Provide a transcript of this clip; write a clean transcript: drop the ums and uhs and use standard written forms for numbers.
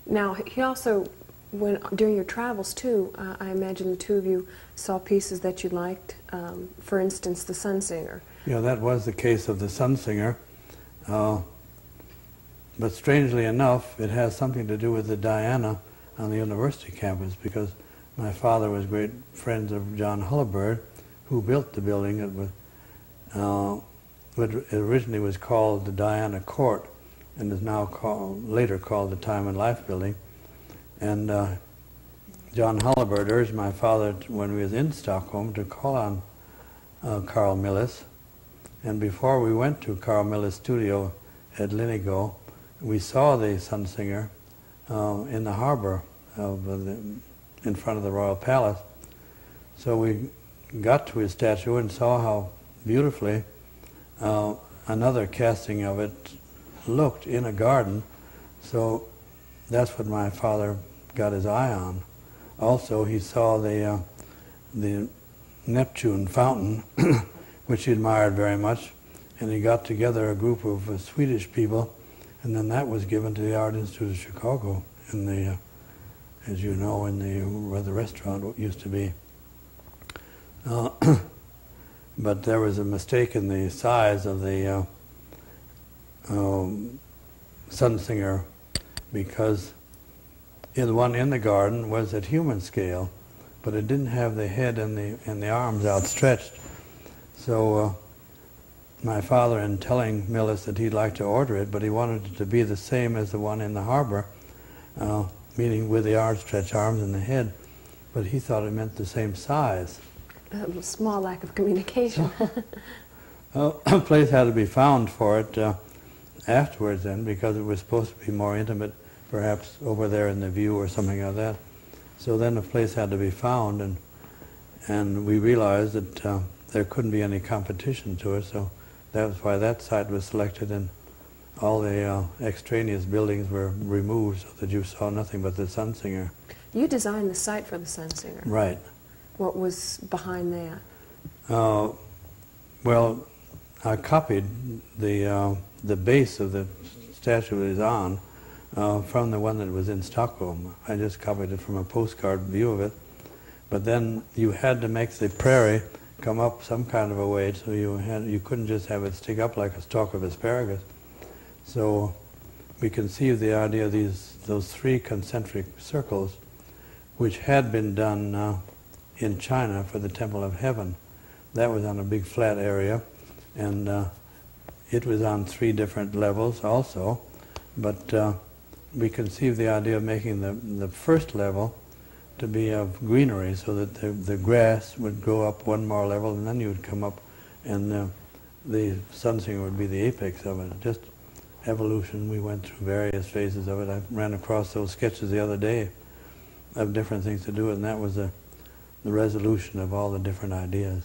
Now, he also, during your travels too, I imagine the two of you saw pieces that you liked. For instance, the Sunsinger. Yeah, that was the case of the Sunsinger. But strangely enough, it has something to do with the Diana on the university campus, because my father was great friends of John Hullabird, who built the building. It was, it originally was called the Diana Court, and is now later called the Time and Life Building. And John Hullabird urged my father, when we was in Stockholm, to call on Carl Milles. And before we went to Carl Milles' studio at Linigo, we saw the Sunsinger in the harbor in front of the Royal Palace. So we got to his statue and saw how beautifully another casting of it looked in a garden. So that's what my father got his eye on. Also, he saw the Neptune fountain, which he admired very much, and he got together a group of Swedish people, and then that was given to the Art Institute of Chicago in the, as you know, in where the restaurant used to be. But there was a mistake in the size of the Sunsinger, because the one in the garden was at human scale, but it didn't have the head and the arms outstretched. So my father, in telling Milles that he'd like to order it, but he wanted it to be the same as the one in the harbor, meaning with the outstretched arms and the head, but he thought it meant the same size. A small lack of communication. A place had to be found for it afterwards then, because it was supposed to be more intimate, perhaps over there in the view or something like that. So then a place had to be found, and we realized that there couldn't be any competition to it, so that was why that site was selected, and all the extraneous buildings were removed so that you saw nothing but the Sunsinger. You designed the site for the Sunsinger. Right. What was behind that? Well, I copied the base of the statue it is on from the one that was in Stockholm. I just copied it from a postcard view of it. But then you had to make the prairie come up some kind of a way, so you couldn't just have it stick up like a stalk of asparagus. So we conceived the idea of those three concentric circles, which had been done in China for the Temple of Heaven. That was on a big flat area, and it was on 3 different levels also, but we conceived the idea of making the first level to be of greenery, so that the grass would go up one more level, and then you would come up, and the Sunsinger would be the apex of it. Just evolution. We went through various phases of it. I ran across those sketches the other day of different things to do, and that was the resolution of all the different ideas.